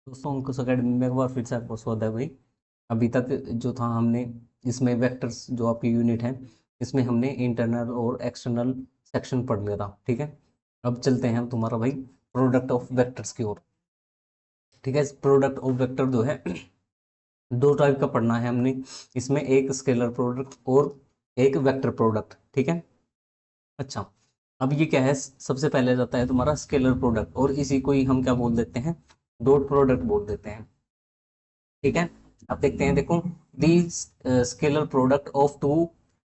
दोस्तों अंकुश अकेडमी में एक बार फिर से आपका स्वागत है भाई। अभी तक जो था हमने इसमें वेक्टर्स जो आपकी यूनिट है इसमें हमने इंटरनल और एक्सटर्नल सेक्शन पढ़ लिया था। ठीक है, अब चलते हैं हम तुम्हारा भाई प्रोडक्ट ऑफ वेक्टर्स की ओर। ठीक है, प्रोडक्ट ऑफ वेक्टर जो है दो टाइप का पढ़ना है हमने इसमें, एक स्केलर प्रोडक्ट और एक वेक्टर प्रोडक्ट। ठीक है, अच्छा अब ये क्या है, सबसे पहले जाता है तुम्हारा स्केलर प्रोडक्ट और इसी को ही हम क्या बोल देते हैं, डॉट प्रोडक्ट बोल देते हैं। ठीक है, अब देखते हैं, देखो the scalar product of two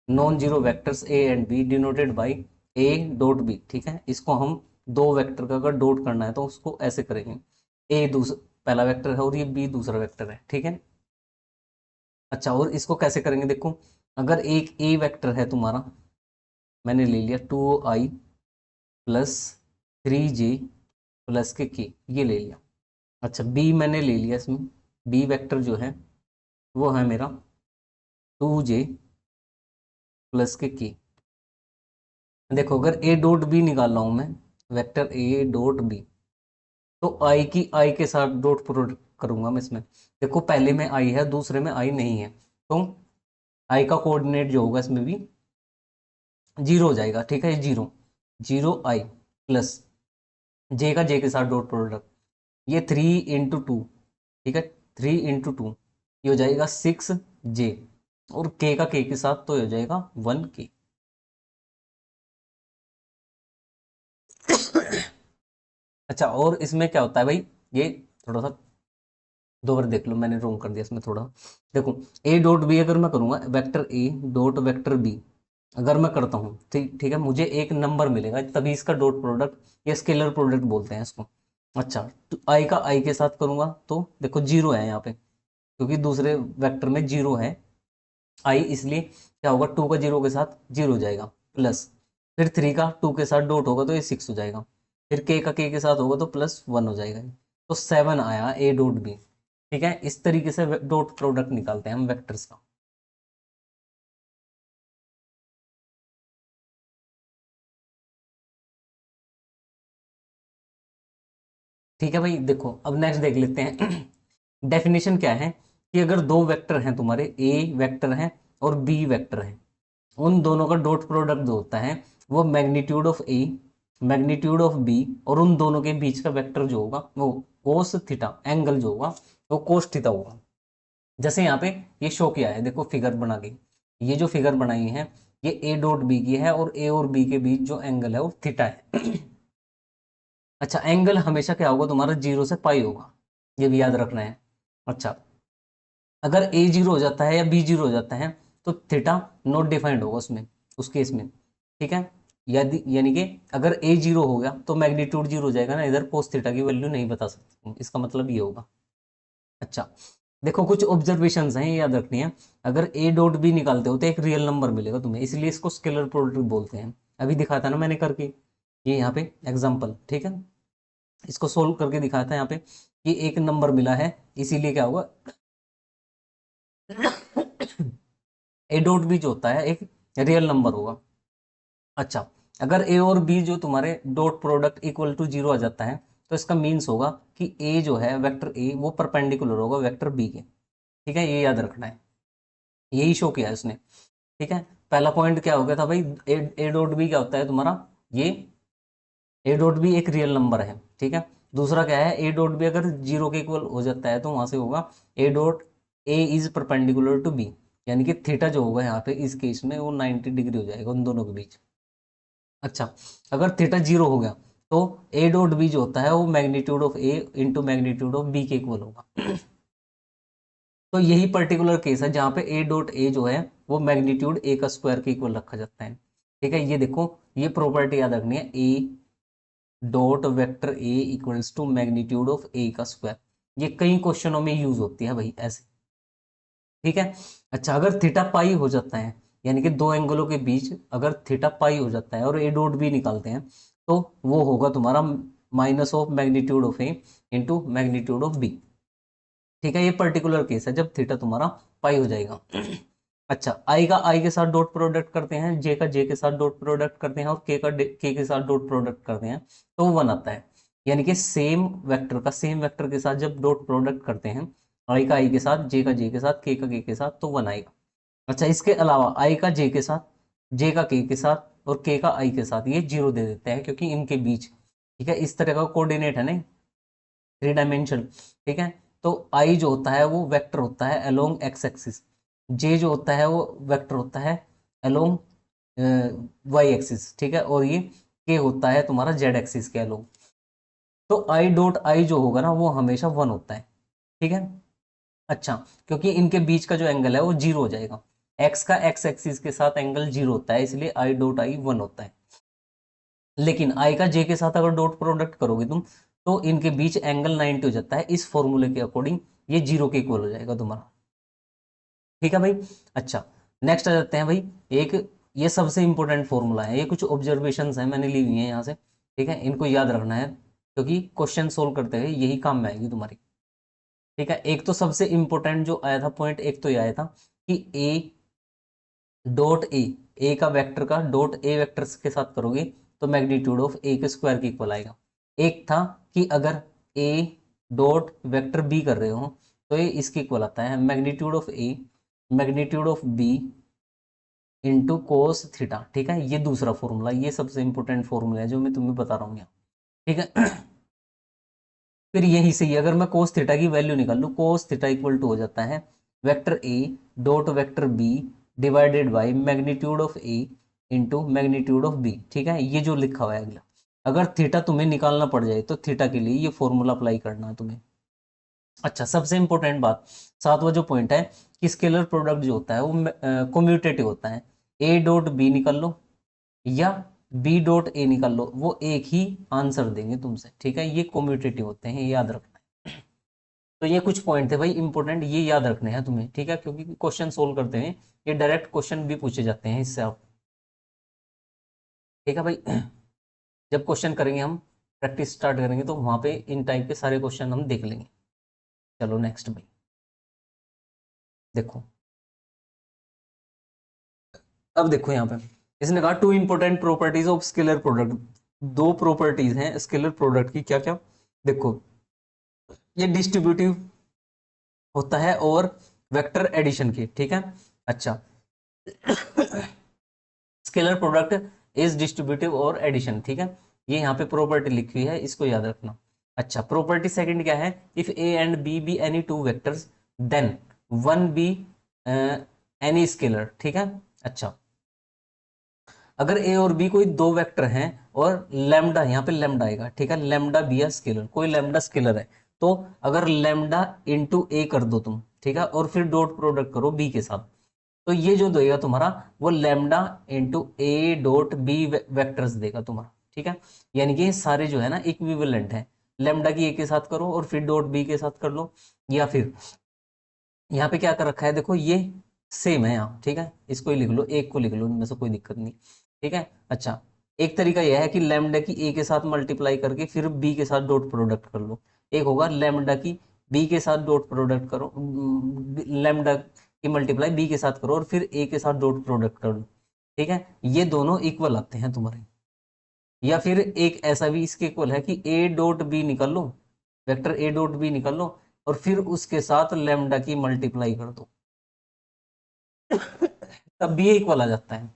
non zero vectors A and B denoted by A dot B. ठीक है, इसको हम दो वेक्टर का अगर डॉट करना है तो उसको ऐसे करेंगे, ए दूसरा पहला वेक्टर है और ये बी दूसरा वेक्टर है। ठीक है, अच्छा और इसको कैसे करेंगे, देखो अगर एक ए वेक्टर है तुम्हारा, मैंने ले लिया 2i प्लस 3j प्लस के ये ले लिया। अच्छा बी मैंने ले लिया, इसमें बी वेक्टर जो है वो है मेरा 2j प्लस के। देखो अगर ए डॉट बी निकाल रहा हूं मैं, वेक्टर ए डॉट बी, तो आई के साथ डॉट प्रोडक्ट करूंगा मैं इसमें। देखो पहले में आई है, दूसरे में आई नहीं है, तो आई का कोऑर्डिनेट जो होगा इसमें भी जीरो हो जाएगा। ठीक है, जीरो जीरो आई प्लस जे का जे के साथ डॉट प्रोडक्ट, ये 3 × 2। ठीक है, 3 × 2 ये हो जाएगा 6j और के का के साथ तो हो जाएगा 1k। अच्छा और इसमें क्या होता है भाई, ये थोड़ा सा दो बार देख लो, मैंने रोंग कर दिया इसमें थोड़ा। देखो ए डॉट बी अगर मैं करूंगा, vector A dot vector B अगर मैं करता हूँ, ठीक ठीक है, मुझे एक नंबर मिलेगा, तभी इसका डॉट प्रोडक्ट या स्केलर प्रोडक्ट बोलते हैं इसको। अच्छा तो आई का आई के साथ करूंगा तो देखो जीरो है यहाँ पे, क्योंकि दूसरे वेक्टर में जीरो है आई, इसलिए क्या होगा, टू का जीरो के साथ जीरो हो जाएगा प्लस, फिर थ्री का टू के साथ डॉट होगा तो ये 6 हो जाएगा, फिर के का के के साथ होगा तो +1 हो जाएगा, तो 7 आया ए डॉट बी। ठीक है, इस तरीके से डॉट प्रोडक्ट निकालते हैं हम वेक्टर्स का। ठीक है भाई, देखो अब नेक्स्ट देख लेते हैं। डेफिनेशन क्या है कि अगर दो वेक्टर हैं तुम्हारे, ए वेक्टर है और बी वेक्टर है, उन दोनों का डॉट प्रोडक्ट जो होता है वो magnitude of A magnitude of B और उन दोनों के बीच का वेक्टर जो होगा वो कोस थीटा, एंगल जो होगा वो कोस थीटा होगा। जैसे यहाँ पे ये शो किया है, देखो फिगर बना के, ये जो फिगर बनाई है ये ए डॉट बी की है और ए और बी के बीच जो एंगल है वो थीटा है। अच्छा एंगल हमेशा क्या होगा तुम्हारा, 0 से पाई होगा, ये भी याद रखना है। अच्छा अगर ए जीरो हो जाता है या बी जीरो हो जाता है तो थीटा नॉट डिफाइंड होगा उसमें, उस केस में। ठीक है, यदि यानी कि अगर ए जीरो हो गया तो मैग्नीट्यूड जीरो हो जाएगा ना, इधर कोस थीटा की वैल्यू नहीं बता सकते, इसका मतलब ये होगा। अच्छा देखो कुछ ऑब्जर्वेशंस हैं ये याद रखनी है, अगर ए डॉट बी निकालते हो तो एक रियल नंबर मिलेगा तुम्हें, इसलिए इसको स्केलर प्रोडक्ट बोलते हैं। अभी दिखाया था ना मैंने करके, ये यहाँ पे एग्जाम्पल। ठीक है, इसको सोल्व करके दिखाया था यहाँ पे कि एक नंबर मिला है, इसीलिए क्या होगा, ए डॉट बी जो होता है एक रियल नंबर होगा। अच्छा अगर ए और बी जो तुम्हारे dot product equal to zero आ जाता है तो इसका मीन्स होगा कि ए जो है वेक्टर ए वो परपेंडिकुलर होगा वेक्टर बी के। ठीक है, ये याद रखना है, यही शो किया है उसने। ठीक है, पहला पॉइंट क्या हो गया था भाई, ए डॉट बी क्या होता है तुम्हारा, ये ए डॉट बी एक रियल नंबर है। ठीक है, दूसरा क्या है, ए डॉट बी अगर जीरो के इक्वल हो जाता है तो वहां से होगा A dot A is perpendicular to B, यानी कि थीटा जो होगा यहाँ पे इस केस में वो 90 डिग्री हो जाएगा उन दोनों के बीच। अच्छा अगर थीटा जीरो हो गया तो ए डॉट बी जो होता है वो magnitude of A into magnitude of B के इक्वल होगा। तो यही पर्टिकुलर केस है जहाँ पे ए डॉट ए जो है वो मैग्नीट्यूड ए का स्क्वायर के इक्वल रखा जाता है। ठीक है, ये देखो ये प्रॉपर्टी याद रखनी है, A dot vector A equals to magnitude of A का स्क्वायर, ये कई क्वेश्चनों में यूज होती है भाई ऐसे। ठीक है, अच्छा अगर थीटा पाई हो जाता है, यानी कि दो एंगलों के बीच अगर थीटा पाई हो जाता है और ए डॉट बी निकालते हैं तो वो होगा तुम्हारा minus of magnitude of A into magnitude of B. ठीक है, ये पर्टिकुलर केस है जब थीटा तुम्हारा पाई हो जाएगा। अच्छा आई का आई के साथ डॉट प्रोडक्ट करते हैं, जे का जे के साथ डॉट प्रोडक्ट करते हैं और के का के साथ डॉट प्रोडक्ट करते हैं तो वो 1 आता है। यानी कि सेम वेक्टर के साथ जब डॉट प्रोडक्ट करते हैं, आई का आई के साथ, जे का जे के साथ, के का के के साथ, तो 1 आएगा। अच्छा, इसके अलावा आई का जे के साथ, जे का के साथ और के का आई के साथ ये 0 दे देते हैं, क्योंकि इनके बीच, ठीक है, इस तरह का कोऑर्डिनेट है ना, 3 डायमेंशन, ठीक है। तो आई जो होता है वो वेक्टर होता है अलोंग एक्स एक्सिस, जे जो होता है वो वेक्टर होता है अलोंग वाई एक्सिस, ठीक है, और ये के होता है तुम्हारा जेड एक्सिस के अलोंग। तो आई डॉट आई जो होगा ना वो हमेशा 1 होता है, ठीक है। अच्छा, क्योंकि इनके बीच का जो एंगल है वो 0 हो जाएगा, एक्स का एक्स एक्सिस के साथ एंगल 0 होता है, इसलिए आई डॉट आई 1 होता है। लेकिन आई का जे के साथ अगर डॉट प्रोडक्ट करोगे तुम, तो इनके बीच एंगल 90 हो जाता है, इस फॉर्मूले के अकॉर्डिंग ये 0 के इक्वल हो जाएगा तुम्हारा, ठीक है भाई। अच्छा, नेक्स्ट आ जाते हैं भाई, एक ये सबसे इंपॉर्टेंट फॉर्मूला है, ये कुछ ऑब्जर्वेशंस हैं मैंने ली हुई है यहाँ से, ठीक है, इनको याद रखना है, क्योंकि क्वेश्चन सोल्व करते हुए यही काम में आएगी तुम्हारी, ठीक है। एक तो सबसे इंपॉर्टेंट जो आया था पॉइंट, एक तो ये आया था कि ए डॉट ए का वेक्टर का डॉट ए वेक्टर के साथ करोगे तो मैग्नीट्यूड ऑफ ए के स्क्वायर के इक्वल आएगा। एक था कि अगर ए डॉट वेक्टर बी कर रहे हो तो ये इसके इक्वल आता है magnitude of A magnitude of B into cos theta, ठीक है। ये दूसरा फॉर्मूला, ये सबसे इंपॉर्टेंट फॉर्मूला है जो मैं तुम्हें बता रहा हूँ यहाँ, ठीक है। फिर यही से ही अगर मैं कोस थीटा की वैल्यू निकाल लूँ, कोस थीटा इक्वल टू हो जाता है vector A dot vector B divided by magnitude of A into magnitude of B, ठीक है। ये जो लिखा हुआ है अगला, अगर थीटा तुम्हें निकालना पड़ जाए तो थीटा के लिए ये फॉर्मूला अप्लाई करना है तुम्हें। अच्छा, सबसे इंपॉर्टेंट बात, सातवां जो पॉइंट है कि स्केलर प्रोडक्ट जो होता है वो कम्यूटेटिव होता है, ए डॉट बी निकाल लो या बी डॉट ए निकाल लो, वो एक ही आंसर देंगे तुमसे, ठीक है। ये कम्यूटेटिव होते हैं, ये याद रखना है। तो ये कुछ पॉइंट थे भाई इंपॉर्टेंट, ये याद रखने हैं तुम्हें, ठीक है, क्योंकि क्वेश्चन सोल्व करते हैं ये डायरेक्ट क्वेश्चन भी पूछे जाते हैं इससे आप, ठीक है भाई। जब क्वेश्चन करेंगे हम, प्रैक्टिस स्टार्ट करेंगे तो वहां पे इन टाइप के सारे क्वेश्चन हम देख लेंगे। चलो नेक्स्ट भाई, देखो, अब देखो यहाँ पे इसने कहा two important properties of scalar product, दो प्रॉपर्टीज हैं स्केलर प्रोडक्ट की, क्या क्या, देखो, ये डिस्ट्रीब्यूटिव होता है और वेक्टर एडिशन की, ठीक है। अच्छा, स्केलर प्रोडक्ट इज डिस्ट्रीब्यूटिव और एडिशन, ठीक है, ये यहाँ पे प्रॉपर्टी लिखी हुई है, इसको याद रखना। अच्छा, प्रॉपर्टी सेकंड क्या है, if A and B be any two vectors then one be any scalar, ठीक है। अच्छा, अगर ए और बी कोई दो वेक्टर हैं और लेमडा, यहाँ पे लेमडा आएगा, ठीक है, लेमडा बी या स्केलर, कोई लेमडा स्केलर है, तो अगर लेमडा इंटू ए कर दो तुम, ठीक है, और फिर डॉट प्रोडक्ट करो बी के साथ, तो ये जो देगा तुम्हारा वो lambda into A dot B vectors देगा तुम्हारा, ठीक है। यानी कि ये सारे जो है ना इक्विवेलेंट है, लेमडा की ए के साथ करो और फिर डॉट बी के साथ कर लो, या फिर यहाँ पे क्या कर रखा है, देखो ये सेम है यहाँ, ठीक है, इसको ही लिख लो, एक को लिख लो, इनमें से कोई दिक्कत नहीं, ठीक है। अच्छा, एक तरीका यह है कि लेमडा की ए के साथ मल्टीप्लाई करके फिर बी के साथ डॉट प्रोडक्ट कर लो, एक होगा लेमडा की बी के साथ डॉट प्रोडक्ट करो, लेमडा की मल्टीप्लाई बी के साथ करो और फिर ए के साथ डॉट प्रोडक्ट कर लो, ठीक है, ये दोनों इक्वल आते हैं तुम्हारे। या फिर एक ऐसा भी इसके इक्वल है कि ए डॉट बी निकाल लो, वेक्टर ए डॉट बी निकाल लो और फिर उसके साथ लेमडा की मल्टीप्लाई कर दो, तब भी ये इक्वल आ जाता है।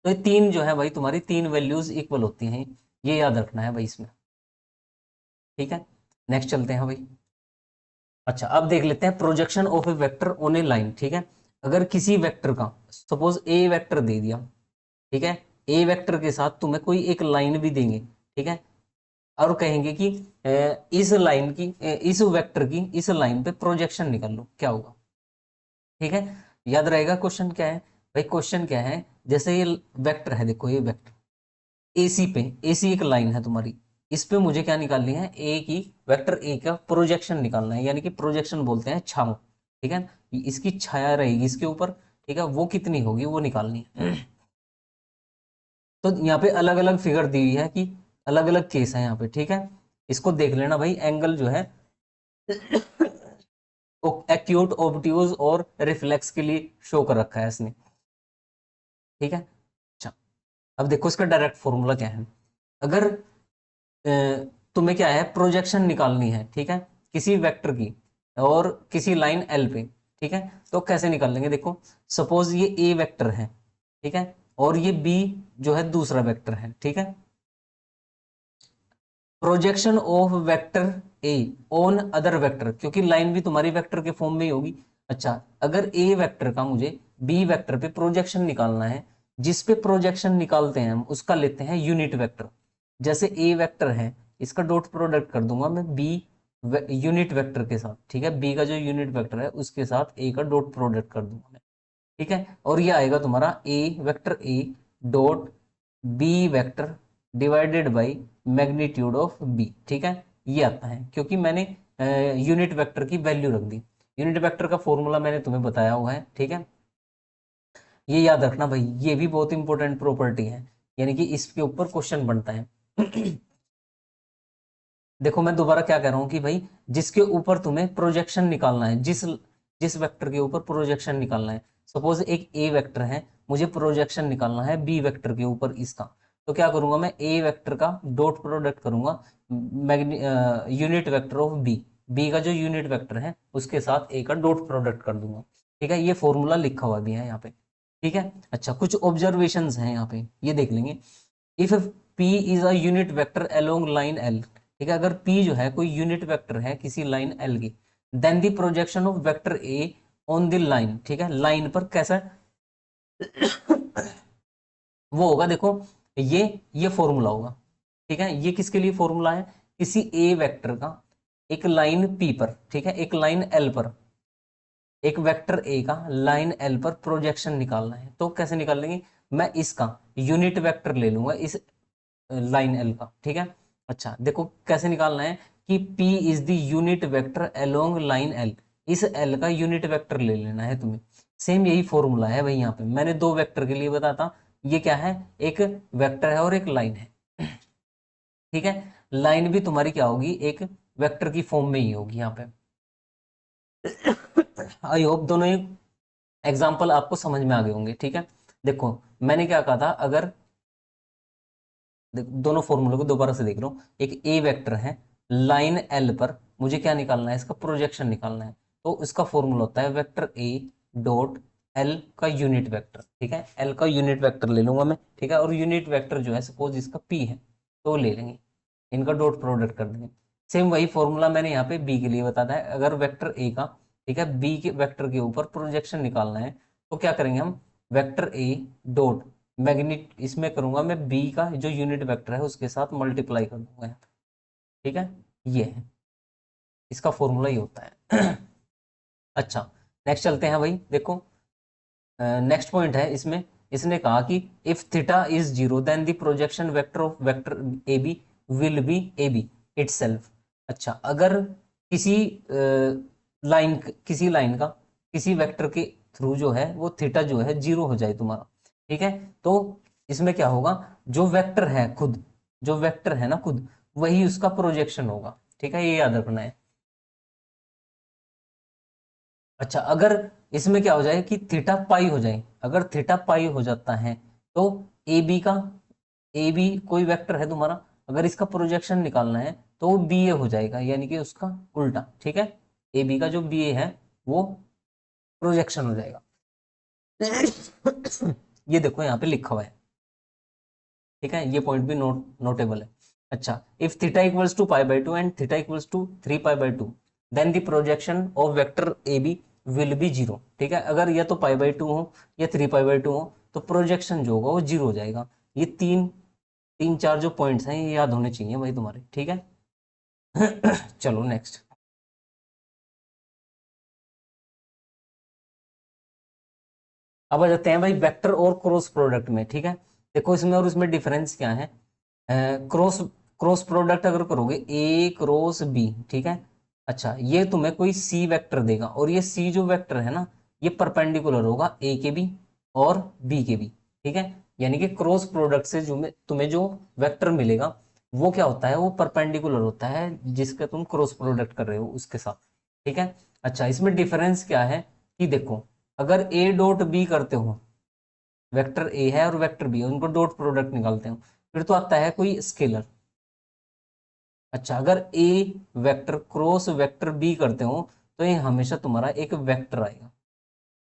तो ये तीन जो है भाई तुम्हारी तीन वैल्यूज इक्वल होती हैं, ये याद रखना है भाई इसमें, ठीक है। नेक्स्ट चलते हैं भाई। अच्छा, अब देख लेते हैं projection of A vector on A line, ठीक है। अगर किसी वेक्टर का, सपोज ए वेक्टर दे दिया, ठीक है, ए वेक्टर के साथ तुम्हें कोई एक लाइन भी देंगे, ठीक है, और कहेंगे कि इस लाइन की इस वेक्टर की इस लाइन पे प्रोजेक्शन निकाल लो, क्या होगा, ठीक है। याद रहेगा क्वेश्चन क्या है भाई, क्वेश्चन क्या है, जैसे ये वेक्टर है, देखो ये वेक्टर एसी पे, एसी एक लाइन है तुम्हारी, इस पे मुझे क्या निकालनी है, ए की वेक्टर ए का प्रोजेक्शन निकालना है, यानी कि प्रोजेक्शन बोलते हैं छाव, ठीक है, इसकी छाया रहेगी इसके ऊपर, ठीक है, वो कितनी होगी वो निकालनी है। तो यहाँ पे अलग अलग फिगर दी हुई है कि अलग अलग केस है यहाँ पे, ठीक है, इसको देख लेना भाई, एंगल जो है एक्यूट ऑब्ट्यूज और रिफ्लेक्स के लिए शो कर रखा है इसने, ठीक है। अच्छा, अब देखो इसका डायरेक्ट फॉर्मूला क्या है, अगर तुम्हें क्या है, प्रोजेक्शन निकालनी है, ठीक है, किसी वेक्टर की और किसी लाइन एल पे, ठीक है। तो कैसे निकाल लेंगे, देखो सपोज ये ए वेक्टर है, ठीक है, और ये बी जो है दूसरा वेक्टर है, ठीक है। Projection of vector A on other vector, क्योंकि लाइन भी तुम्हारी वेक्टर के फॉर्म में ही होगी। अच्छा, अगर ए वेक्टर का मुझे बी वेक्टर पे प्रोजेक्शन निकालना है, जिस पे प्रोजेक्शन निकालते हैं हम उसका लेते हैं यूनिट वेक्टर। जैसे ए वेक्टर है, इसका डॉट प्रोडक्ट कर दूंगा मैं बी यूनिट वेक्टर के साथ, ठीक है, बी का जो यूनिट वेक्टर है उसके साथ ए का डॉट प्रोडक्ट कर दूंगा मैं, ठीक है। और ये आएगा तुम्हारा A vector A dot B vector divided by magnitude of B, ठीक है। ये आता है क्योंकि मैंने यूनिट वेक्टर की वैल्यू रख दी। यूनिट वेक्टर का फॉर्मूला मैंने तुम्हें बताया हुआ है, ठीक है। ये याद रखना भाई, ये भी बहुत इंपॉर्टेंट प्रॉपर्टी है, यानी कि इसके ऊपर क्वेश्चन बनता है। देखो मैं दोबारा क्या कह रहा हूं कि भाई जिसके ऊपर तुम्हें प्रोजेक्शन निकालना है, जिस जिस वेक्टर के ऊपर प्रोजेक्शन निकालना है, सपोज एक ए वेक्टर है, मुझे प्रोजेक्शन निकालना है बी वेक्टर के ऊपर इसका, तो क्या करूंगा मैं, ए वेक्टर का डॉट प्रोडक्ट करूंगा unit vector of B, B का जो यूनिट वेक्टर है उसके साथ ए का डॉट प्रोडक्ट कर दूंगा, ठीक है। ये फॉर्मूला लिखा हुआ भी है यहाँ पे, ठीक है। अच्छा, कुछ ऑब्जर्वेशन हैं यहाँ पे, ये देख लेंगे। If P is a unit vector along line L, ठीक है, अगर P जो है कोई यूनिट वेक्टर है किसी लाइन L की, then the projection of vector A on the line, ठीक है, लाइन पर कैसा वो होगा, देखो ये फॉर्मूला होगा, ठीक है। ये किसके लिए फॉर्मूला है, किसी ए वेक्टर का एक लाइन P पर, ठीक है, एक लाइन L पर, एक वेक्टर ए का लाइन एल पर प्रोजेक्शन निकालना है, तो कैसे निकाल लेंगे, मैं इसका यूनिट वेक्टर ले लूंगा इस लाइन एल का, ठीक है। अच्छा देखो कैसे निकालना है कि P is the unit vector along line L, इस एल का यूनिट वेक्टर ले लेना है तुम्हें। सेम यही फॉर्मूला है भाई, यहाँ पे मैंने दो वेक्टर के लिए बताता, ये क्या है, एक वेक्टर है और एक लाइन है, ठीक है। लाइन भी तुम्हारी क्या होगी, एक वेक्टर की फॉर्म में ही होगी यहाँ पे। आई होप दोनों ही एग्जाम्पल आपको समझ में आ गए होंगे, ठीक है। देखो मैंने क्या कहा था, अगर दोनों फॉर्मूलों को दोबारा से देख लो, एक ए वेक्टर है लाइन एल पर, मुझे क्या निकालना है, इसका प्रोजेक्शन निकालना है, तो इसका फॉर्मूला होता है वेक्टर ए डॉट एल का यूनिट वेक्टर, ठीक है, एल का यूनिट वेक्टर ले लूंगा मैं, ठीक है, और यूनिट वेक्टर जो है सपोज इसका पी है तो ले लेंगे, इनका डॉट प्रोडक्ट कर देंगे। सेम वही फॉर्मूला मैंने यहाँ पे बी के लिए बताया है, अगर वेक्टर ए का, ठीक है, बी के वेक्टर के ऊपर प्रोजेक्शन निकालना है तो क्या करेंगे हम, वेक्टर ए डॉट मैग्निट इसमें करूंगा मैं बी का जो यूनिट वेक्टर है उसके साथ मल्टीप्लाई कर दूंगा यहाँ पे, ठीक है, ये है इसका फॉर्मूला ही होता है। अच्छा नेक्स्ट चलते हैं भाई, देखो नेक्स्ट पॉइंट है इसमें, इसने कहा कि if theta is zero then the projection vector of vector A B will be A B itself. अच्छा, अगर किसी लाइन किसी लाइन का किसी वेक्टर के थ्रू जो है वो थीटा जो है जीरो हो जाए तुम्हारा, ठीक है, तो इसमें क्या होगा, जो वेक्टर है खुद, जो वेक्टर है ना खुद, वही उसका प्रोजेक्शन होगा, ठीक है, ये याद रखना है। अच्छा, अगर इसमें क्या हो जाए कि थीटा पाई हो जाए, अगर थीटा पाई हो जाता है तो ए बी का, ए बी कोई वेक्टर है तुम्हारा, अगर इसका प्रोजेक्शन निकालना है तो वो बी ए हो जाएगा, यानी कि उसका उल्टा, ठीक है, ए बी का जो बी ए है वो प्रोजेक्शन हो जाएगा। ये देखो यहाँ पे लिखा हुआ है, ठीक है, ये पॉइंट भी नोटेबल है। अच्छा, if theta equals to pi by two and theta equals to 3 pi by two then the projection of vector A B will be zero, ठीक है, अगर या तो पाई बाई टू हो या 3 पाई बाई टू हो तो प्रोजेक्शन जो होगा वो जीरो हो जाएगा। ये तीन तीन चार जो पॉइंट्स हैं ये याद होने चाहिए भाई तुम्हारे, ठीक है। चलो नेक्स्ट, अब आ जाते हैं भाई वेक्टर और क्रॉस प्रोडक्ट में, ठीक है। देखो इसमें और इसमें डिफरेंस क्या है, क्रॉस क्रॉस प्रोडक्ट अगर करोगे ए क्रॉस बी, ठीक है, अच्छा ये तुम्हें कोई सी वेक्टर देगा और ये सी जो वेक्टर है ना ये परपेंडिकुलर होगा ए के भी और बी के भी, ठीक है, यानी कि क्रॉस प्रोडक्ट से जो तुम्हें जो वेक्टर मिलेगा वो क्या होता है, वो परपेंडिकुलर होता है जिसका तुम क्रॉस प्रोडक्ट कर रहे हो उसके साथ, ठीक है। अच्छा, इसमें डिफरेंस क्या है कि देखो अगर ए डॉट बी करते हो, वेक्टर ए है और वेक्टर बी है उनको डॉट प्रोडक्ट निकालते हो, फिर तो आता है कोई स्केलर, अच्छा, अगर ए वेक्टर क्रॉस वेक्टर बी करते हो तो ये हमेशा तुम्हारा एक वेक्टर आएगा,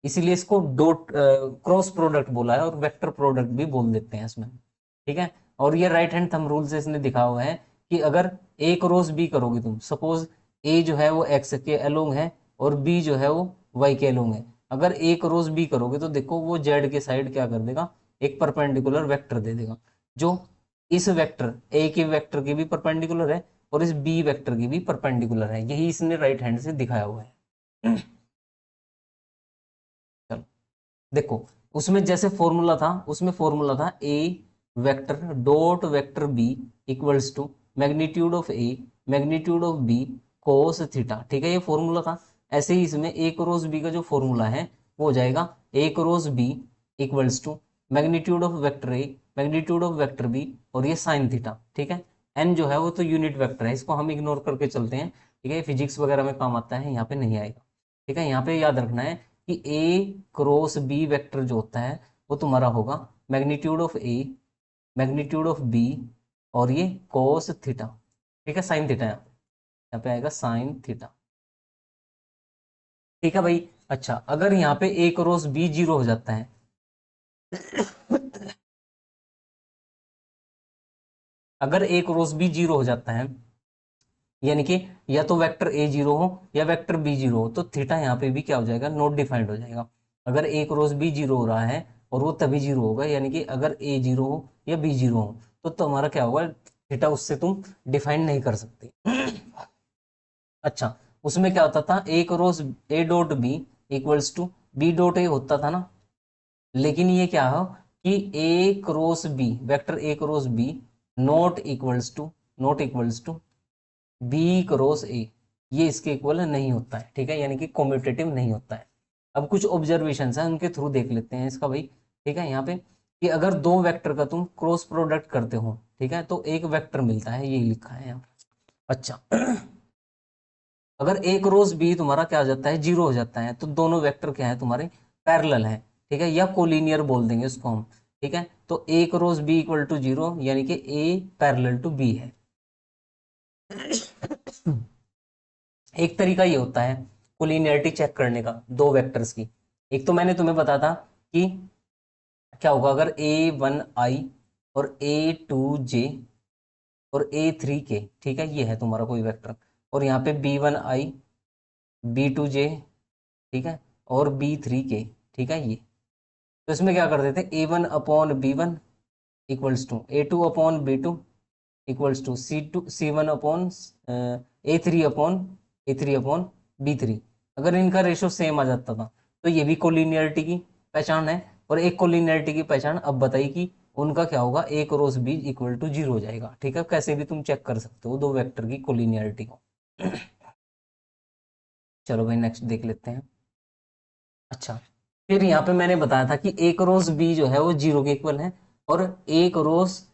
इसीलिए इसको डॉट क्रॉस प्रोडक्ट बोला है और वेक्टर प्रोडक्ट भी बोल देते हैं इसमें, ठीक है। और ये राइट हैंड थंब रूल से इसने दिखा हुआ है कि अगर ए क्रॉस बी करोगे तुम, सपोज ए जो है वो एक्स के अलोंग है और बी जो है वो वाई के अलोंग है, अगर ए क्रॉस बी करोगे तो देखो वो जेड के साइड क्या कर देगा, एक परपेंडिकुलर वेक्टर दे देगा, जो इस वेक्टर ए के वेक्टर की भी परपेंडिकुलर है और इस बी वेक्टर की भी परपेंडिकुलर है, यही इसने राइट हैंड से दिखाया हुआ है। चलो देखो, उसमें जैसे फॉर्मूला था, उसमें फॉर्मूला था A vector dot vector B equals to magnitude of A magnitude of B cos theta, ठीक है, ये फॉर्मूला था। ऐसे ही इसमें ए क्रॉस बी का जो फॉर्मूला है वो हो जाएगा A cross B equals to magnitude of vector A magnitude of vector B और ये साइन थीटा, ठीक है। एन जो है वो तो यूनिट वेक्टर है, इसको हम इग्नोर करके चलते हैं, ठीक है, फिजिक्स वगैरह में काम आता है, यहाँ पे नहीं आएगा, ठीक है। यहाँ पे याद रखना है कि ए क्रॉस बी वेक्टर जो होता है वो तुम्हारा होगा magnitude of A magnitude of B और ये कोस थीटा, ठीक है, साइन थीटा, यहाँ पे आएगा साइन थीटा, ठीक है भाई। अच्छा, अगर यहाँ पे ए क्रॉस बी जीरो हो जाता है अगर ए क्रॉस बी जीरो हो जाता है, यानी कि या तो वेक्टर ए जीरो हो या वेक्टर बी जीरो हो, तो थीटा यहाँ पे भी क्या हो जाएगा, नॉट डिफाइंड हो जाएगा। अगर ए क्रॉस बी जीरो हो रहा है और वो तभी जीरो होगा, यानी कि अगर ए जीरो हो या बी जीरो हो तो तुम्हारा क्या होगा, थीटा उससे तुम डिफाइन नहीं कर सकते। अच्छा, उसमें क्या होता था, A cross A dot B equals to B dot A होता था ना, लेकिन ये क्या हो कि A cross B vector A cross B not equals to B cross A, ये इसके इक्वल नहीं होता है, ठीक है, यानी कि कॉम्यूटेटिव नहीं होता है। अब कुछ ऑब्जर्वेशन है उनके थ्रू देख लेते हैं इसका भाई, ठीक है। यहाँ पे कि अगर दो वेक्टर का तुम क्रॉस प्रोडक्ट करते हो, ठीक है, तो एक वेक्टर मिलता है, यही लिखा है यहाँ पे। अच्छा, अगर ए क्रॉस बी तुम्हारा क्या हो जाता है, जीरो हो जाता है, तो दोनों वेक्टर क्या है तुम्हारे, पैरेलल है, ठीक है, या कोलिनियर बोल देंगे उसको हम, ठीक है। तो A cross B equal to zero, यानी कि ए पैरेलल टू बी है। एक तरीका ये होता है कोलिनियरिटी चेक करने का दो वेक्टर्स की। एक तो मैंने तुम्हें बताया था कि क्या होगा अगर a1i और a2j और a3k, ठीक है, ये है तुम्हारा कोई वेक्टर, और यहाँ पे b1i b2j, ठीक है, और b3k, ठीक है, ये तो इसमें क्या कर देते हैं, a1/b1 equals to a2/b2 equals to a3/b3, अगर इनका रेशो सेम आ जाता था तो ये भी कोलिनियरिटी की पहचान है। और एक कोलिनियरिटी की पहचान अब बताई कि उनका क्या होगा, A cross B equal to zero हो जाएगा, ठीक है, कैसे भी तुम चेक कर सकते हो दो वेक्टर की कोलिनियरिटी को। चलो भाई नेक्स्ट देख लेते हैं। अच्छा, फिर यहाँ पे मैंने बताया था कि ए क्रॉस बी जो है वो जीरो के इक्वल है और A cross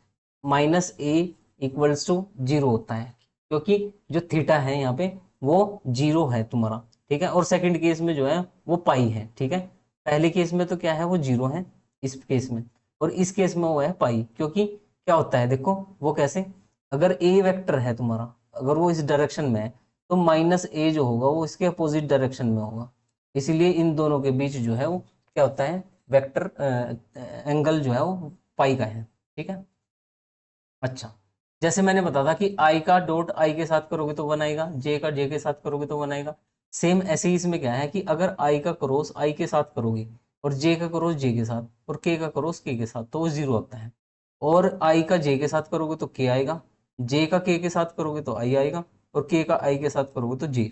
minus A equals to zero होता है, क्योंकि जो थीटा है यहाँ पे वो जीरो है तुम्हारा, ठीक है, और सेकंड केस में जो है वो पाई है, ठीक है। पहले केस में तो क्या है, वो जीरो है इस केस में, और इस केस में वो है पाई, क्योंकि क्या होता है देखो, वो कैसे, अगर ए वेक्टर है तुम्हारा, अगर वो इस डायरेक्शन में है तो माइनस ए जो होगा वो इसके अपोजिट डायरेक्शन में होगा, इसीलिए इन दोनों के बीच जो है वो क्या होता है, वेक्टर एंगल जो है वो पाई का है, ठीक है। अच्छा, जैसे मैंने बताया था कि आई का डॉट आई के साथ करोगे तो वन आएगा, जे का जे के साथ करोगे तो वन आएगा। सेम ऐसे ही इसमें क्या है कि अगर आई का क्रॉस आई के साथ करोगे और जे का क्रॉस जे के साथ और के का क्रॉस के साथ तो वो जीरो आता है, और आई का जे के साथ करोगे तो के आएगा, जे का के साथ करोगे तो आई आएगा, और के का आई के साथ करोगे तो जे।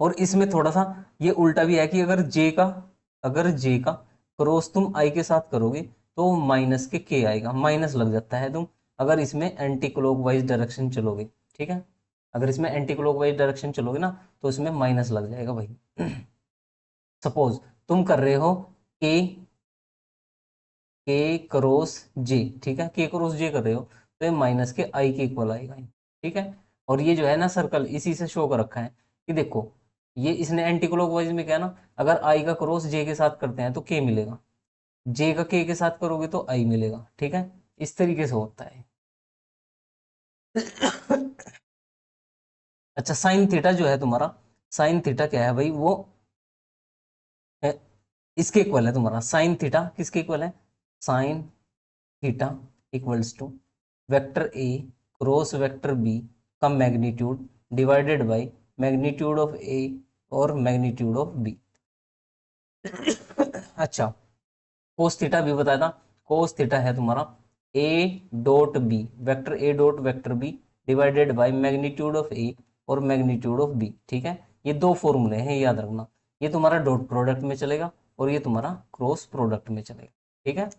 और इसमें थोड़ा सा ये उल्टा भी है कि अगर जे का क्रॉस तुम आई के साथ करोगे तो माइनस के आएगा, माइनस लग जाता है तुम अगर इसमें एंटी क्लॉकवाइज डायरेक्शन चलोगे, ठीक है, अगर इसमें एंटी क्लॉकवाइज डायरेक्शन चलोगे ना तो इसमें माइनस लग जाएगा भाई। सपोज तुम कर रहे हो के के क्रॉस जे, ठीक है, के क्रॉस जे कर रहे हो तो ये माइनस के आई के इक्वल आएगा, ठीक है। और ये जो है ना सर्कल इसी से शो कर रखा है कि देखो ये इसने एंटी क्लॉकवाइज में क्या ना, अगर आई का क्रॉस जे के साथ करते हैं तो के मिलेगा, जे का के साथ करोगे तो आई मिलेगा, ठीक है, इस तरीके से होता है। अच्छा, साइन थीटा जो है तुम्हारा, साइन थीटा क्या है भाई, वो अ, इसके इक्वल है तुम्हारा। साइन थीटा किसके इक्वल है, sine theta equals to vector A cross vector B का magnitude divided by magnitude of A और मैग्नीट्यूड ऑफ बी। अच्छा, कोस थीटा भी बताया था। कोस थीटा है तुम्हारा A dot B, vector A dot vector B divided by magnitude of A और magnitude of B. ठीक है, ये दो फॉर्मूले हैं, याद रखना। ये तुम्हारा डॉट प्रोडक्ट में चलेगा और ये तुम्हारा क्रॉस प्रोडक्ट में चलेगा। ठीक है।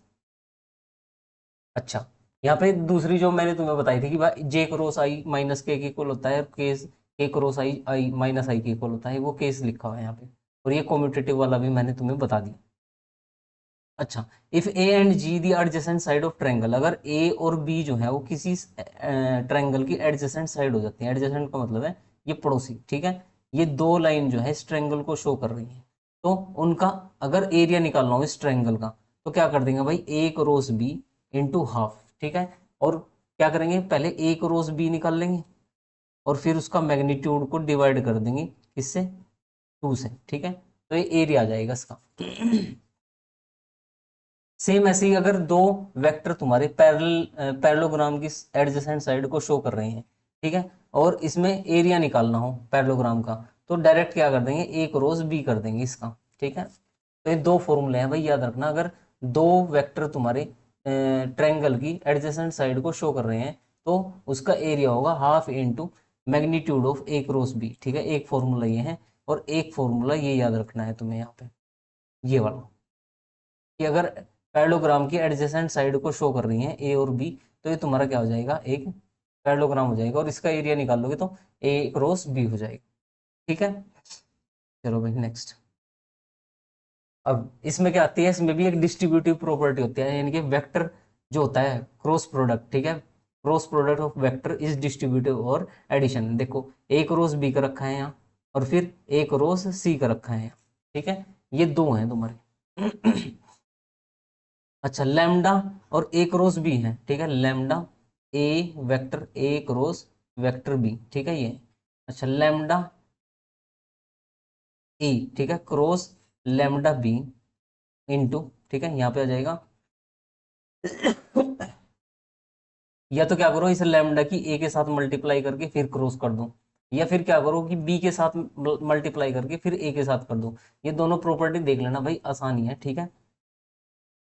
अच्छा, यहाँ पे दूसरी जो मैंने तुम्हें बताई थी कि भाई जे क्रॉस आई माइनस के इक्वल होता है, और केस के क्रॉस आई आई माइनस आई के इक्वल होता है, वो केस लिखा हुआ है यहाँ पे। और ये कॉम्यूटेटिव वाला भी मैंने तुम्हें बता दिया। अच्छा, if A and G the adjacent side of triangle, अगर ए और बी जो है वो किसी ट्रायंगल की एडजेसेंट साइड हो जाती है। एडजेसेंट का मतलब है ये पड़ोसी। ठीक है, ये दो लाइन जो है इस ट्रायंगल को शो कर रही है, तो उनका अगर एरिया निकालना हो इस ट्रायंगल का, तो क्या कर देंगे भाई, ए क्रॉस बी इंटू हाफ। ठीक है, और क्या करेंगे, पहले ए क्रॉस बी निकाल लेंगे और फिर उसका मैग्नीट्यूड को डिवाइड कर देंगे किससे, 2 से। ठीक है, तो ये एरिया आ जाएगा इसका। सेम ऐसे ही अगर दो वेक्टर तुम्हारे पैरेललोग्राम की एडजेसेंट साइड को शो कर रहे हैं, ठीक है, और इसमें एरिया निकालना हो पैरेललोग्राम का, तो डायरेक्ट क्या कर देंगे, ए क्रॉस बी कर देंगे इसका। ठीक है, तो ये दो फॉर्मूले हैं भाई, याद रखना। अगर दो वेक्टर तुम्हारे ट्रायंगल की एडजेसेंट साइड को शो कर रहे हैं, तो उसका एरिया होगा half into magnitude of A cross B. ठीक है, एक फॉर्मूला ये है, और एक फॉर्मूला ये याद रखना है तुम्हें यहाँ पे, ये वाला, कि अगर पैरेललोग्राम की एडजेसेंट साइड को शो कर रही हैं ए और बी, तो ये तुम्हारा क्या हो जाएगा, एक पैरेललोग्राम हो जाएगा, और इसका एरिया निकाल लोगे तो ए क्रॉस बी हो जाएगा। ठीक है, चलो भाई नेक्स्ट। अब इसमें क्या आती है, इसमें भी एक डिस्ट्रीब्यूटिव प्रॉपर्टी होती है, यानी कि वेक्टर जो होता है क्रॉस प्रोडक्ट। ठीक है, cross product of vector is distributive और एडिशन। देखो, ए क्रॉस बी का रखा है यहाँ, और फिर ए क्रॉस सी का रखा है यहाँ। ठीक है, ये दो हैं तुम्हारे। अच्छा, लैम्डा और ए क्रॉस बी है। ठीक है, lambda A vector A cross vector B. ठीक है, ये अच्छा लैम्डा ए, ठीक है, क्रॉस लैम्डा बी इंटू, ठीक है, यहाँ पे आ जाएगा। या तो क्या करो, इस लैम्डा की ए के साथ मल्टीप्लाई करके फिर क्रॉस कर दो, या फिर क्या करो कि बी के साथ मल्टीप्लाई करके फिर ए के साथ कर दो। ये दोनों प्रॉपर्टी देख लेना भाई, आसानी है। ठीक है,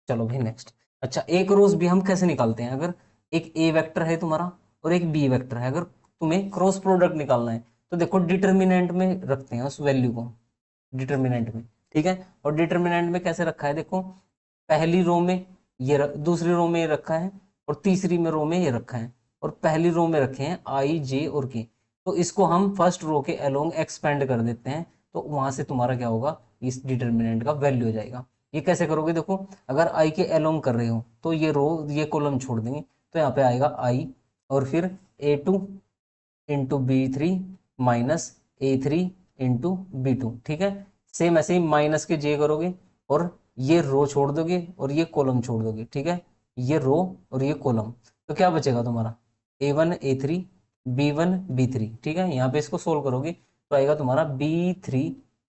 चलो भाई नेक्स्ट। अच्छा, ए क्रॉस बी हम कैसे निकालते हैं, अगर एक ए वेक्टर है तुम्हारा और एक बी वेक्टर है, अगर तुम्हें क्रॉस प्रोडक्ट निकालना है, तो देखो डिटर्मिनेंट में रखते हैं उस वैल्यू को, डिटर्मिनेंट में। ठीक है, और डिटर्मिनेंट में कैसे रखा है, देखो पहली रो में ये दूसरी रो में ये रखा है, और तीसरी में रो में ये रखा है, और पहली रो में रखे हैं आई जे और के। तो इसको हम फर्स्ट रो के अलोंग एक्सपेंड कर देते हैं, तो वहां से तुम्हारा क्या होगा, इस डिटर्मिनेंट का वैल्यू हो जाएगा। ये कैसे करोगे, देखो अगर आई के अलोंग कर रहे हो तो ये रो ये कॉलम छोड़ देंगे, तो यहाँ पे आएगा आई, और फिर A2 into B3 minus A3 into B2। ठीक है, सेम ऐसे ही माइनस के जे करोगे, और ये रो छोड़ दोगे और ये कॉलम छोड़ दोगे। ठीक है, ये रो और ये कॉलम, तो क्या बचेगा तुम्हारा, A1 A3 B1 B3। ठीक है, यहाँ पे इसको सोल्व करोगे तो आएगा तुम्हारा B3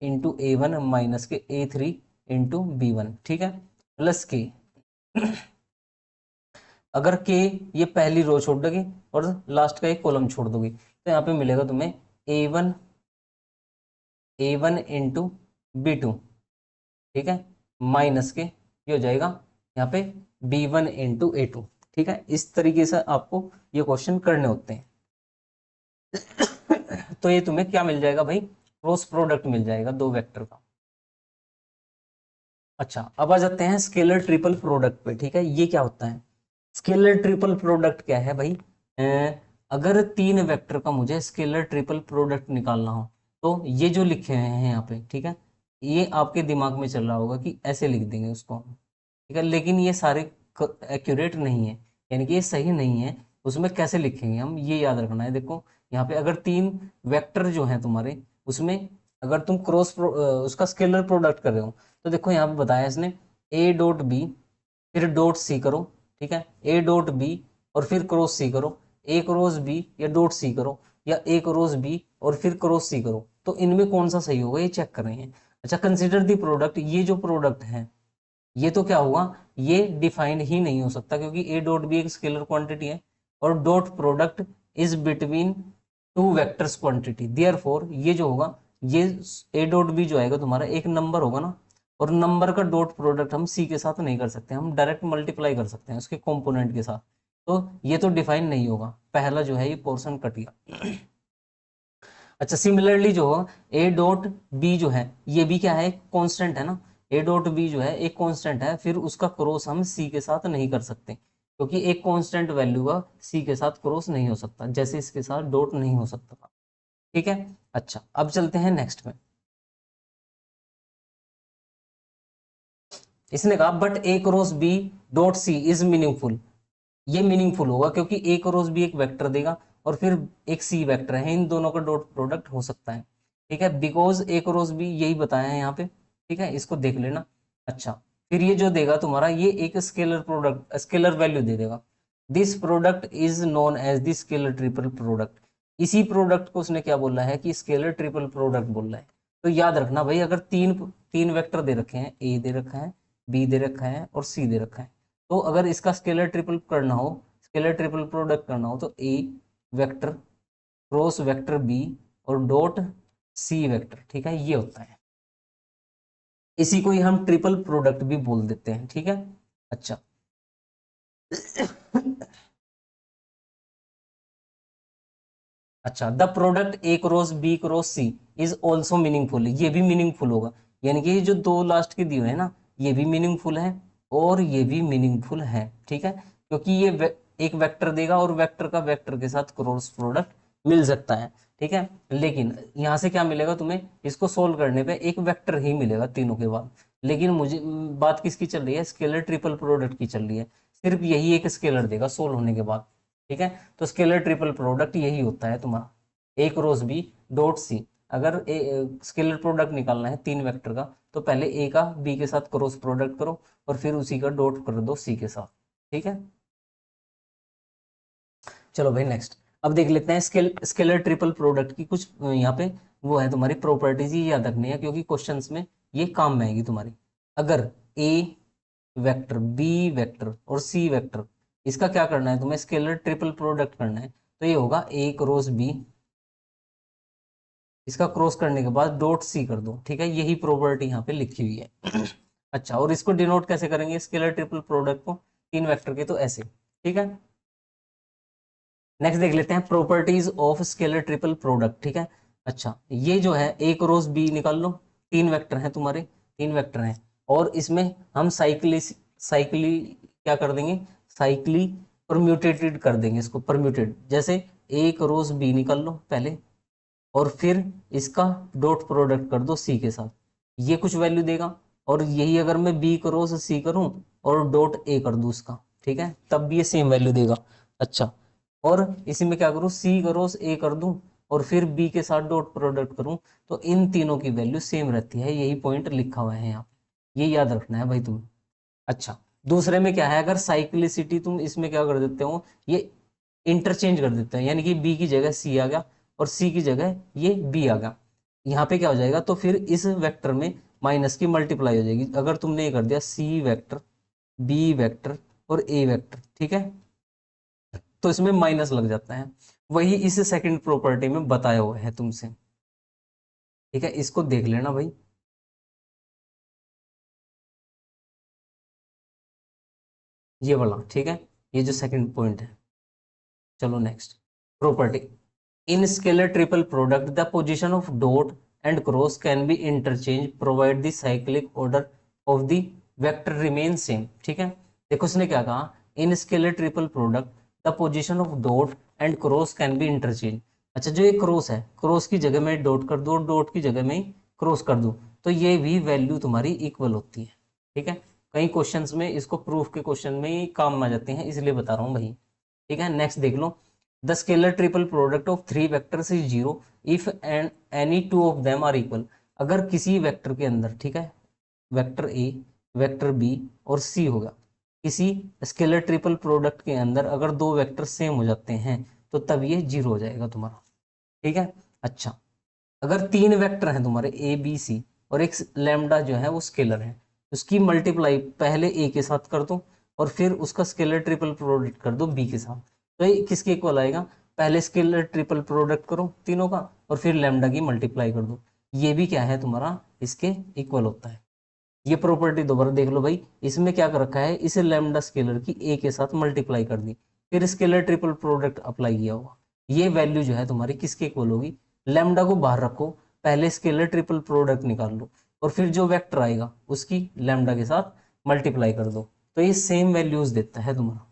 इंटू A1 माइनस के A3 इंटू B1। ठीक है, प्लस के, अगर के ये पहली रो छोड़ दोगे और लास्ट का एक कॉलम छोड़ दोगे, तो यहाँ पे मिलेगा तुम्हें A1 इंटू B2। ठीक है, माइनस के ये हो जाएगा यहाँ पे B1 इंटू A2। ठीक है, इस तरीके से आपको ये क्वेश्चन करने होते हैं। तो ये तुम्हें क्या मिल जाएगा भाई, क्रॉस प्रोडक्ट मिल जाएगा दो वेक्टर का। अच्छा, अब आ जाते हैं स्केलर ट्रिपल प्रोडक्ट पे। ठीक है, ये क्या होता है, स्केलर ट्रिपल प्रोडक्ट क्या है भाई, अगर तीन वेक्टर का मुझे स्केलर ट्रिपल प्रोडक्ट निकालना हो, तो ये जो लिखे हुए हैं यहाँ पे, ठीक है, ये आपके दिमाग में चल रहा होगा कि ऐसे लिख देंगे उसको, ठीक है, लेकिन ये सारे एक्यूरेट नहीं है, यानी कि ये सही नहीं है। उसमें कैसे लिखेंगे हम, ये याद रखना है। देखो यहाँ पे अगर तीन वेक्टर जो हैं तुम्हारे, उसमें अगर तुम उसका स्केलर प्रोडक्ट कर रहे हो, तो देखो यहाँ पे बताया इसने ए डॉट बी फिर डॉट सी करो। ठीक है, ए डॉट बी और फिर क्रॉस सी करो, ए क्रॉस बी या डॉट सी करो, या ए क्रॉस बी और फिर क्रॉस सी करो, तो इनमें कौन सा सही होगा ये चेक कर रहे हैं। अच्छा, कंसिडर दी प्रोडक्ट, ये जो प्रोडक्ट है ये तो क्या हुआ, ये डिफाइंड ही नहीं हो सकता क्योंकि ए डॉट बी एक स्केलर क्वांटिटी है और dot product is between two vectors quantity, therefore ये जो होगा ये ए डॉट बी जो आएगा तुम्हारा एक नंबर होगा ना, और नंबर का डॉट प्रोडक्ट हम सी के साथ नहीं कर सकते, हम डायरेक्ट मल्टीप्लाई कर सकते हैं उसके कंपोनेंट के साथ, तो ये तो डिफाइन नहीं होगा, पहला जो है ये पोर्शन कट गया। अच्छा, सिमिलरली जो होगा ए डॉट बी जो है ये भी क्या है, कांस्टेंट है ना, ए डॉट बी जो है एक कांस्टेंट है, फिर उसका क्रॉस हम सी के साथ नहीं कर सकते क्योंकि एक कांस्टेंट वैल्यू का सी के साथ क्रॉस नहीं हो सकता, जैसे इसके साथ डॉट नहीं हो सकता था। ठीक है। अच्छा, अब चलते हैं नेक्स्ट में। इसने कहा but A cross B dot C is meaningful, ये मीनिंगफुल होगा क्योंकि ए क्रॉस बी एक वेक्टर देगा और फिर एक सी वेक्टर है, इन दोनों का डॉट प्रोडक्ट हो सकता है। ठीक है, बिकॉज ए क्रॉस बी यही बताया है यहाँ पे। ठीक है, इसको देख लेना। अच्छा, फिर ये जो देगा तुम्हारा ये एक स्केलर प्रोडक्ट, स्केलर वैल्यू दे देगा। This product is known as the scalar triple product, इसी प्रोडक्ट को उसने क्या बोला है कि स्केलर ट्रिपल प्रोडक्ट बोल रहा है। तो याद रखना भाई, अगर तीन तीन वेक्टर दे रखे हैं, ए दे रखा है, बी दे रखा है और सी दे रखा है, तो अगर इसका स्केलर ट्रिपल करना हो, स्केलर ट्रिपल प्रोडक्ट करना हो, तो ए वेक्टर क्रॉस वेक्टर बी और डॉट सी वेक्टर, ठीक है, ये होता है। इसी को ही हम ट्रिपल प्रोडक्ट भी बोल देते हैं। ठीक है। अच्छा अच्छा, the product A cross B cross C is also meaningful, ये भी मीनिंगफुल होगा, यानी कि ये जो दो लास्ट के दिए है ना ये भी मीनिंगफुल है और ये भी मीनिंगफुल है। ठीक है, क्योंकि ये एक वेक्टर देगा और वेक्टर का वेक्टर के साथ क्रॉस प्रोडक्ट मिल सकता है। ठीक है, लेकिन यहाँ से क्या मिलेगा तुम्हें, इसको सोल्व करने पे एक वेक्टर ही मिलेगा तीनों के बाद, लेकिन मुझे बात किसकी चल रही है, स्केलर ट्रिपल प्रोडक्ट की चल रही है, सिर्फ यही एक स्केलर देगा सोल्व होने के बाद। ठीक है, तो स्केलर ट्रिपल प्रोडक्ट यही होता है तुम्हारा ए क्रॉस बी डॉट सी। अगर स्केलर प्रोडक्ट निकालना है तीन वेक्टर का, तो पहले ए का बी के साथ क्रॉस प्रोडक्ट करो और फिर उसी का डॉट कर दो सी के साथ। ठीक है, चलो भाई नेक्स्ट। अब देख लेते हैं स्केलर ट्रिपल प्रोडक्ट की कुछ यहाँ पे वो है तुम्हारी प्रॉपर्टीज, ही याद रखनी है क्योंकि क्वेश्चंस में ये काम में आएगी तुम्हारी। अगर ए वेक्टर बी वेक्टर और सी वेक्टर, इसका क्या करना है तुम्हें, स्केलर ट्रिपल प्रोडक्ट करना है, तो ये होगा ए क्रॉस बी, इसका क्रॉस करने के बाद डॉट सी कर दो। ठीक है, यही प्रॉपर्टी यहाँ पे लिखी हुई है। अच्छा, और इसको डिनोट कैसे करेंगे स्केलर ट्रिपल प्रोडक्ट को, तीन वेक्टर के, तो ऐसे। ठीक है, नेक्स्ट देख लेते हैं properties of scalar triple product. ठीक है, अच्छा ये जो है ए क्रॉस बी निकाल लो, तीन वेक्टर हैं तुम्हारे, तीन वेक्टर हैं और इसमें हम साइक्ली क्या कर देंगे, साइक्ली परम्यूटेटेड कर देंगे इसको, परम्यूटेड, जैसे ए क्रॉस बी निकाल लो पहले और फिर इसका डॉट प्रोडक्ट कर दो सी के साथ, ये कुछ वैल्यू देगा, और यही अगर मैं बी क्रॉस सी करूं और डॉट ए कर दूं उसका, ठीक है, तब भी ये सेम वैल्यू देगा। अच्छा, और इसी में क्या करूं, सी क्रॉस ए कर दूं और फिर बी के साथ डॉट प्रोडक्ट करूं, तो इन तीनों की वैल्यू सेम रहती है, यही पॉइंट लिखा हुआ है यहाँ पे, ये याद रखना है भाई तुम्हें। अच्छा, दूसरे में क्या है, अगर साइक्लिसिटी तुम इसमें क्या कर देते हो, ये इंटरचेंज कर देते हैं, यानी कि बी की जगह सी आ गया और सी की जगह ये बी आ गया, यहाँ पे क्या हो जाएगा, तो फिर इस वेक्टर में माइनस की मल्टीप्लाई हो जाएगी, अगर तुमने ये कर दिया सी वेक्टर बी वेक्टर और ए वेक्टर, ठीक है, तो इसमें माइनस लग जाता है, वही इस सेकंड प्रॉपर्टी में बताया हुआ है तुमसे। ठीक है, इसको देख लेना भाई। ये वाला ठीक है, ये जो सेकंड पॉइंट है। चलो next property, in scalar triple product the position of dot and cross can be interchange provide the cyclic order of the vector remain same. ठीक है, देखो उसने क्या कहा, in scalar triple product the position of dot and cross can be interchange. अच्छा, जो ये cross है, क्रॉस की जगह में डॉट कर दो, डॉट की जगह में क्रॉस कर दो, तो ये भी वैल्यू तुम्हारी इक्वल होती है। ठीक है, कई क्वेश्चंस में इसको प्रूफ के क्वेश्चन में ही काम आ जाते हैं, इसलिए बता रहा हूँ भाई। ठीक है, नेक्स्ट देख लो, the scalar triple product of three vectors is zero if and any two of them are equal. अगर किसी वेक्टर के अंदर, ठीक है, वेक्टर ए वेक्टर बी और सी होगा, किसी स्केलर ट्रिपल प्रोडक्ट के अंदर अगर दो वेक्टर सेम हो जाते हैं तो तब ये 0 हो जाएगा तुम्हारा। ठीक है। अच्छा, अगर 3 वेक्टर हैं तुम्हारे ए बी सी और एक लैम्डा जो है वो स्केलर है, उसकी मल्टीप्लाई पहले ए के साथ कर दो और फिर उसका स्केलर ट्रिपल प्रोडक्ट कर दो बी के साथ, तो ये किसके इक्वल आएगा? पहले स्केलर ट्रिपल प्रोडक्ट करो तीनों का और फिर लैम्डा की मल्टीप्लाई कर दो, ये भी क्या है तुम्हारा इसके इक्वल होता है। ये प्रॉपर्टी दोबारा देख लो भाई, इसमें क्या कर रखा है, इसे लैम्डा स्केलर की ए के साथ मल्टीप्लाई कर दी, फिर स्केलर ट्रिपल प्रोडक्ट अप्लाई किया होगा, ये वैल्यू जो है तुम्हारी किसके इक्वल होगी? लैम्डा को बाहर रखो, पहले स्केलर ट्रिपल प्रोडक्ट निकाल लो और फिर जो वेक्टर आएगा उसकी लैम्डा के साथ मल्टीप्लाई कर दो, तो ये सेम वैल्यूज देता है तुम्हारा।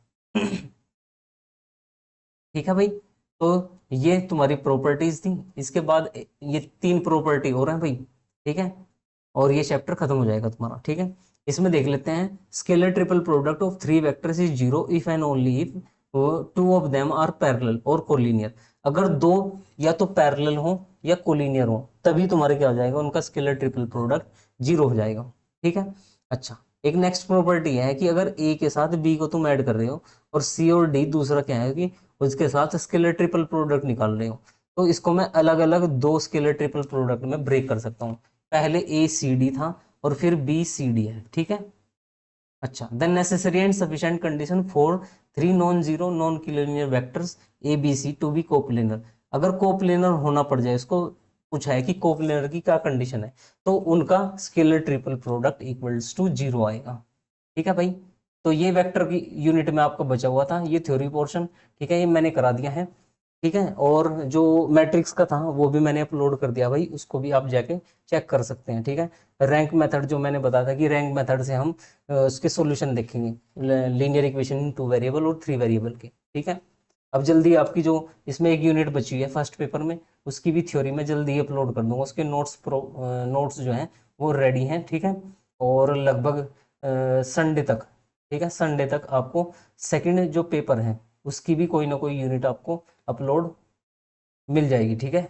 ठीक है भाई, तो ये तुम्हारी प्रॉपर्टीज थी। इसके बाद ये 3 प्रॉपर्टी हो रहे हैं भाई। ठीक है, और ये चैप्टर खत्म हो जाएगा तुम्हारा। ठीक है, इसमें देख लेते हैं, scalar triple product of 3 vectors is 0 if and only if 2 of them are parallel और कोलिनियर। अगर 2 या तो पैरेलल हो या कोलिनियर हो तभी तुम्हारे क्या हो जाएगा, उनका स्केलर ट्रिपल प्रोडक्ट 0 हो जाएगा। ठीक है। अच्छा, एक नेक्स्ट प्रॉपर्टी है कि अगर ए के साथ बी को तुम ऐड कर रहे हो और सी और डी दूसरा क्या है कि उसके साथ स्केलर ट्रिपल प्रोडक्ट निकाल रहे हो, तो इसको मैं अलग अलग 2 स्केलर ट्रिपल प्रोडक्ट में ब्रेक कर सकता हूँ। पहले ए सी डी था और फिर बी सी डी है। ठीक है। अच्छा, the necessary and sufficient condition for 3 non zero non collinear vectors A B C to be coplanar. अगर कोप्लेनर होना पड़ जाए, इसको पूछा है कि कोप्लेनर की क्या कंडीशन है, तो उनका scalar triple product equals to 0 आएगा। ठीक है भाई, तो ये वेक्टर की यूनिट में आपका बचा हुआ था, ये थ्योरी पोर्शन। ठीक है, ये मैंने करा दिया है। ठीक है, और जो मैट्रिक्स का था वो भी मैंने अपलोड कर दिया भाई, उसको भी आप जाके चेक कर सकते हैं। ठीक है, रैंक मेथड जो मैंने बताया था कि रैंक मेथड से हम उसके सॉल्यूशन देखेंगे, लीनियर इक्वेशन इन 2 वेरिएबल और 3 वेरिएबल के। ठीक है, अब जल्दी आपकी जो इसमें एक यूनिट बची हुई है फर्स्ट पेपर में, उसकी भी थ्योरी में जल्दी अपलोड कर दूंगा, उसके नोट्स जो हैं वो रेडी हैं। ठीक है, और लगभग संडे तक, ठीक है, संडे तक आपको सेकंड जो पेपर है उसकी भी कोई ना कोई यूनिट आपको अपलोड मिल जाएगी। ठीक है,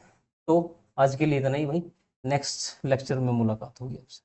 तो आज के लिए इतना ही भाई, नेक्स्ट लेक्चर में मुलाकात होगी आपसे।